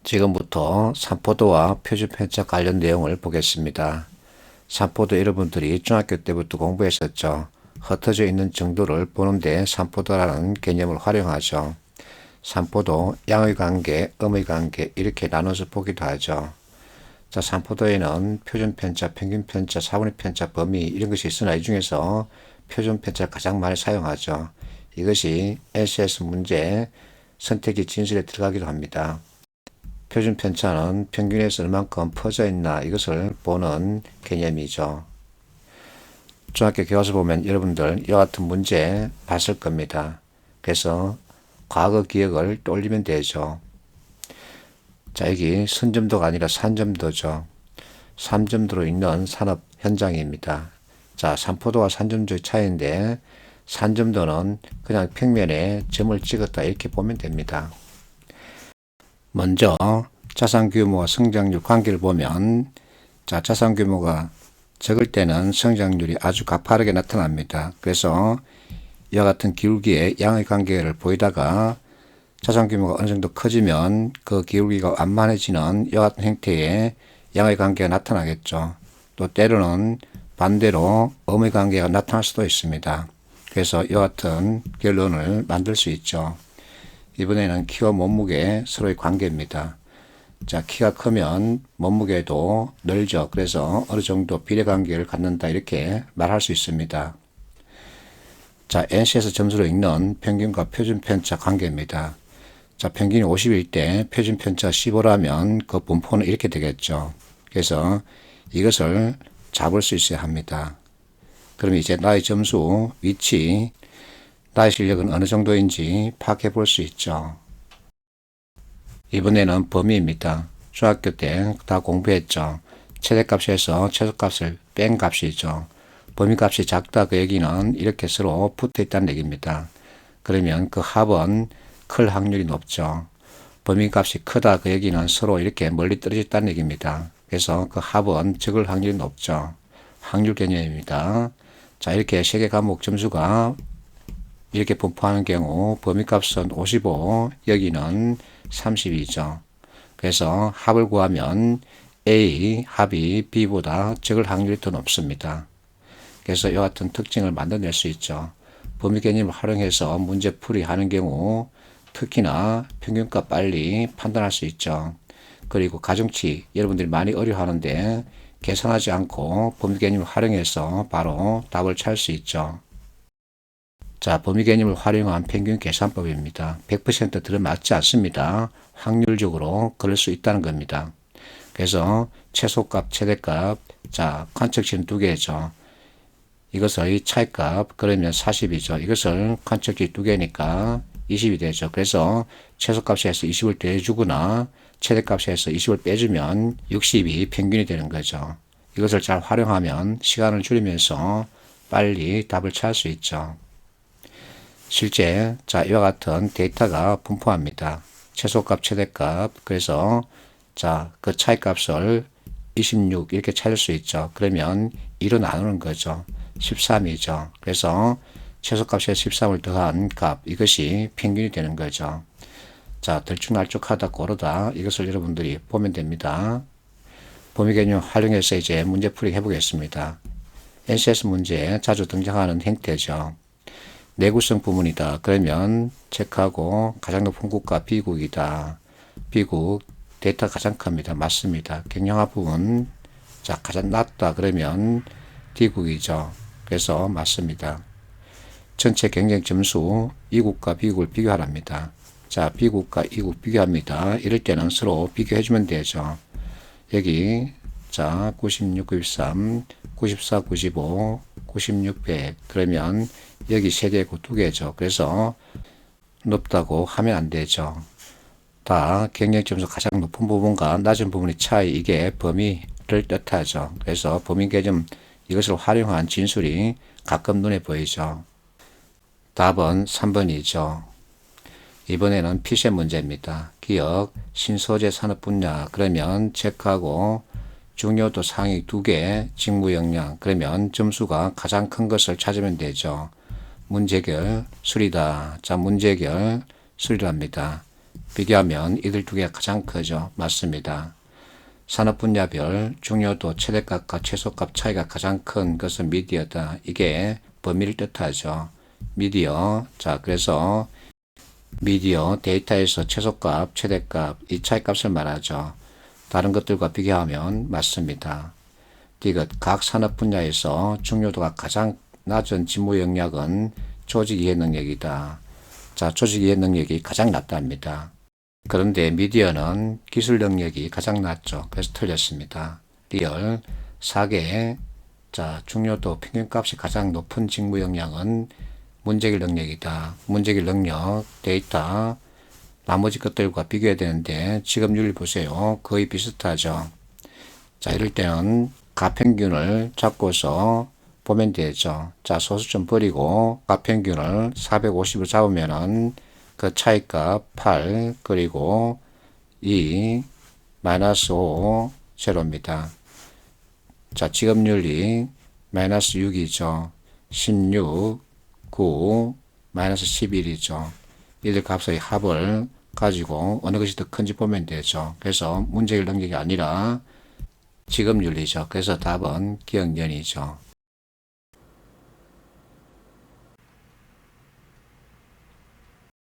지금부터 산포도와 표준편차 관련 내용을 보겠습니다. 산포도 여러분들이 중학교 때부터 공부했었죠. 흩어져 있는 정도를 보는데 산포도라는 개념을 활용하죠. 산포도 양의 관계, 음의 관계 이렇게 나눠서 보기도 하죠. 자, 산포도에는 표준편차, 평균편차, 사분위편차, 범위 이런 것이 있으나 이 중에서 표준편차를 가장 많이 사용하죠. 이것이 LCS 문제 선택지 진술에 들어가기도 합니다. 표준편차는 평균에서 얼만큼 퍼져 있나 이것을 보는 개념이죠. 중학교 교과서 보면 여러분들 이와 같은 문제 봤을 겁니다. 그래서 과거 기억을 떠올리면 되죠. 자, 여기 선점도가 아니라 산점도죠. 산점도로 있는 산업 현장입니다. 자, 산포도와 산점도의 차이인데 산점도는 그냥 평면에 점을 찍었다 이렇게 보면 됩니다. 먼저 자산 규모와 성장률 관계를 보면 자산 규모가 적을 때는 성장률이 아주 가파르게 나타납니다. 그래서 이와 같은 기울기의 양의 관계를 보이다가 자산 규모가 어느 정도 커지면 그 기울기가 완만해지는 이와 같은 형태의 양의 관계가 나타나겠죠. 또 때로는 반대로 음의 관계가 나타날 수도 있습니다. 그래서 이와 같은 결론을 만들 수 있죠. 이번에는 키와 몸무게 서로의 관계입니다. 자, 키가 크면 몸무게도 늘죠. 그래서 어느 정도 비례관계를 갖는다 이렇게 말할 수 있습니다. 자, NC에서 점수로 읽는 평균과 표준편차 관계입니다. 자, 평균이 50일 때 표준편차 15라면 그 분포는 이렇게 되겠죠. 그래서 이것을 잡을 수 있어야 합니다. 그럼 이제 나의 점수, 위치, 나의 실력은 어느 정도인지 파악해 볼 수 있죠. 이번에는 범위입니다. 중학교 때 다 공부했죠. 최대값에서 최소값을 뺀 값이죠. 범위값이 작다 그 얘기는 이렇게 서로 붙어 있다는 얘기입니다. 그러면 그 합은 클 확률이 높죠. 범위값이 크다 그 얘기는 서로 이렇게 멀리 떨어져 있다는 얘기입니다. 그래서 그 합은 적을 확률이 높죠. 확률 개념입니다. 자, 이렇게 세 개 과목 점수가 이렇게 분포하는 경우 범위값은 55, 여기는 32죠. 그래서 합을 구하면 A 합이 B보다 적을 확률이 더 높습니다. 그래서 이와 같은 특징을 만들어낼 수 있죠. 범위 개념을 활용해서 문제풀이 하는 경우 특히나 평균값 빨리 판단할 수 있죠. 그리고 가중치 여러분들이 많이 어려워하는데 계산하지 않고 범위 개념을 활용해서 바로 답을 찾을 수 있죠. 자, 범위 개념을 활용한 평균 계산법입니다. 100% 들어맞지 않습니다. 확률적으로 그럴 수 있다는 겁니다. 그래서 최소값, 최대값, 자, 관측치는 두 개죠. 이것의 차이값, 그러면 40이죠. 이것을 관측치 두 개니까 20이 되죠. 그래서 최소값에서 20을 더해주거나 최대값에서 20을 빼주면 60이 평균이 되는 거죠. 이것을 잘 활용하면 시간을 줄이면서 빨리 답을 찾을 수 있죠. 실제 자, 이와 같은 데이터가 분포합니다. 최소값, 최대값. 그래서 자, 그 차이값을 26 이렇게 찾을 수 있죠. 그러면 2로 나누는 거죠. 13이죠. 그래서 최소값에 13을 더한 값, 이것이 평균이 되는 거죠. 자, 들쭉날쭉하다, 고르다, 이것을 여러분들이 보면 됩니다. 범위 개념 활용해서 이제 문제풀이 해보겠습니다. NCS 문제에 자주 등장하는 형태죠. 내구성 부문이다. 그러면 체크하고 가장 높은 국가 B국이다. B국 데이터 가장 큽니다. 맞습니다. 경량화 부분 자 가장 낮다. 그러면 D국이죠. 그래서 맞습니다. 전체 경쟁 점수 E국과 B국을 비교하랍니다. 자, B국과 E국 비교합니다. 이럴 때는 서로 비교해주면 되죠. 여기 자 96, 93, 94, 95, 96, 100 그러면 여기 세 개고 두 개죠. 그래서 높다고 하면 안 되죠. 다 경쟁점수 가장 높은 부분과 낮은 부분의 차이 이게 범위를 뜻하죠. 그래서 범위 개념 이것을 활용한 진술이 가끔 눈에 보이죠. 답은 3번이죠. 이번에는 피셈 문제입니다. 기억, 신소재 산업 분야 그러면 체크하고 중요도 상위 2개, 직무 역량 그러면 점수가 가장 큰 것을 찾으면 되죠. 문제결, 수리다. 자, 문제결, 수리랍니다. 비교하면 이들 두 개가 가장 크죠. 맞습니다. 산업 분야별 중요도 최대값과 최소값 차이가 가장 큰 것은 미디어다. 이게 범위를 뜻하죠. 미디어. 자, 그래서 미디어 데이터에서 최소값, 최대값, 이 차이값을 말하죠. 다른 것들과 비교하면 맞습니다. 디귿, 각 산업 분야에서 중요도가 가장 낮은 직무 영역은 조직 이해 능력이다. 자, 조직 이해 능력이 가장 낮답니다. 그런데 미디어는 기술 능력이 가장 낮죠. 그래서 틀렸습니다. 리얼, 4개. 자, 중요도 평균값이 가장 높은 직무 역량은 문제길 능력이다. 문제길 능력, 데이터, 나머지 것들과 비교해야 되는데 지급률 보세요. 거의 비슷하죠. 자, 이럴 때는 가평균을 잡고서 보면 되죠. 자, 소수점 버리고 가평균을 450을 잡으면은 그 차이값 8 그리고 2 마이너스 5 제로입니다. 자, 지급률이 마이너스 6이죠. 16, 9, 마이너스 11이죠. 이들 값의 합을 가지고 어느 것이 더 큰지 보면 되죠. 그래서 문제일 능력이 아니라 지급률이죠. 그래서 답은 기억연이죠.